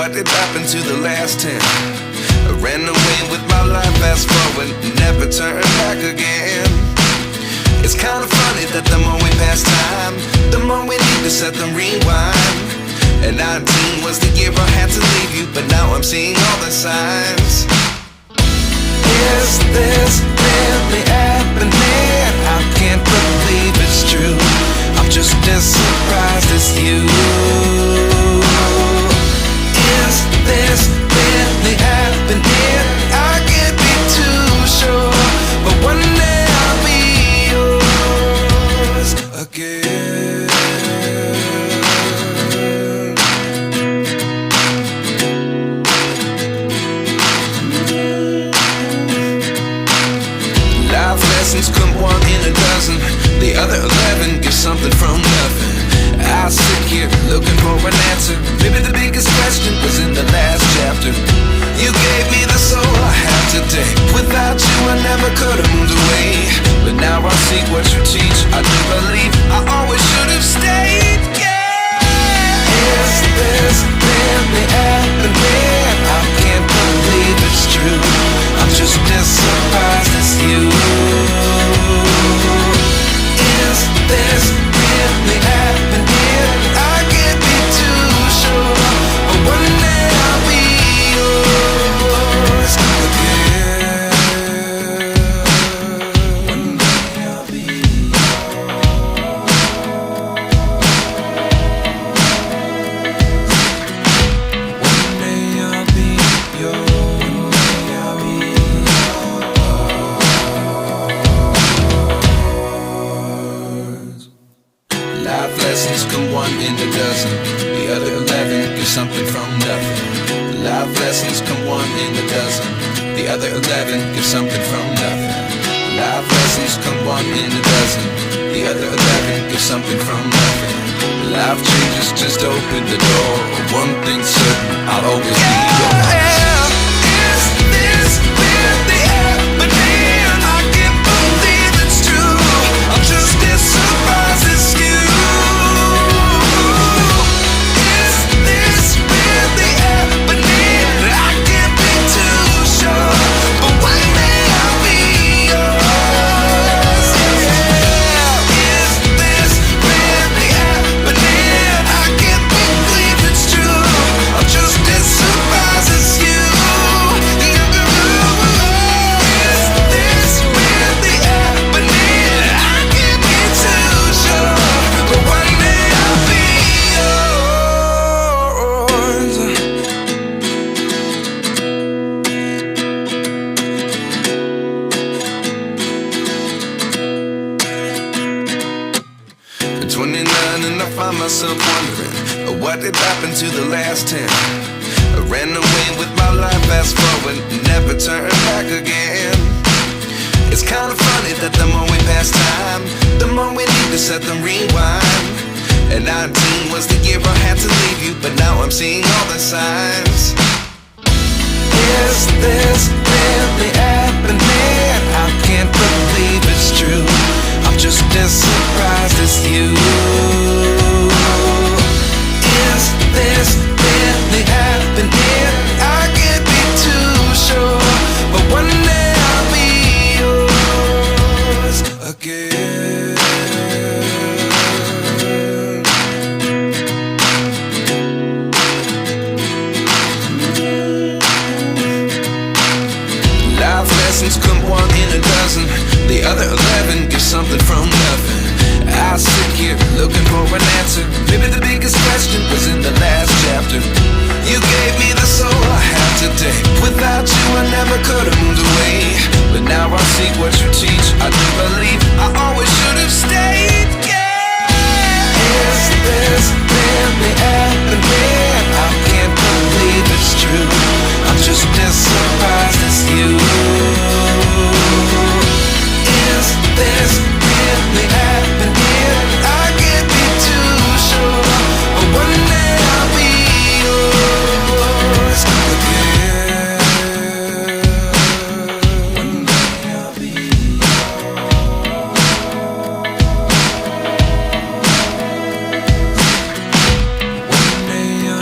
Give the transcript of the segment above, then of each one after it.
What did happen to the last 10? I ran away with my life, fast forward, never turn back again. It's kind of funny that the more we pass time, the more we need to set them rewind. And 19 was the year I had to leave you, but now I'm seeing all the signs. Is this really happening? I can't believe it's true. I'm just as surprised as you. Is this really happening? I can't be too sure, but one day I'll be yours again. Life lessons come one in a dozen. The other 11 give something from nothing. I sit here looking for an answer. Maybe the biggest question was in the last chapter. You gave me the soul I have today. Without you I never could have moved away. But now I see what you teach. I do believe I always should have stayed. Yeah. Is this really happening? I can't believe it's true. I'm just as surprised as you. Is this really happening? I can't be too sure, but one day I'll be yours again. One day I'll be yours. One day I'll be yours. One day I'll be yours. Life lessons come one in a dozen. The other 11 give something from nothing. Life lessons come one in a dozen. The other 11 give something from nothing. Life lessons come one in a dozen. The other 11 give something from nothing. Life changes just open the door. One thing's certain, I'll always be yours. Is this really happening? I can't believe it's true. I'm just as surprised as you. Is this really happening? I can't be too sure, but one day I'll be yours. Yeah. Is this really happening? I can't believe it's true. I'm just as surprised as you. Is this really happening? I can't be too sure, but one day I'll be yours. At 29 and I find myself wondering, what did happen to the last 10? I ran away with my life, fast forward, never turn back again. It's kind of funny that the more we pass time, the more we need to set them rewind. And 19 was the year I had to leave you, but now I'm seeing all the signs. Is this really happening? I can't believe it's true. I'm just as surprised as you. Is this really happening? I can't be too sure, but one day I'll be yours again. Life lessons come one in a dozen. The other 11 give something from nothing. I sit here looking for an answer. Maybe the biggest question was in the last chapter. You gave me the soul I have today. Without you I never could have moved away. But now I see what you teach. I do believe I always should have stayed. Yeah. Is this really happening? I can't believe it's true. I'm just as surprised as you. Is this really happening? I can't be too sure, but one day I'll be yours again. One day I'll be yours. One day I'll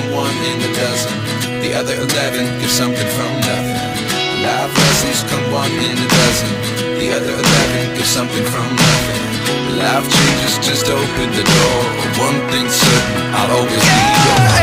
come one in a dozen. The other 11 give something from nothing. Life lessons come one in a dozen. The other 11 give something from nothing. Life changes, just open the door. One thing's certain, I'll always be yours.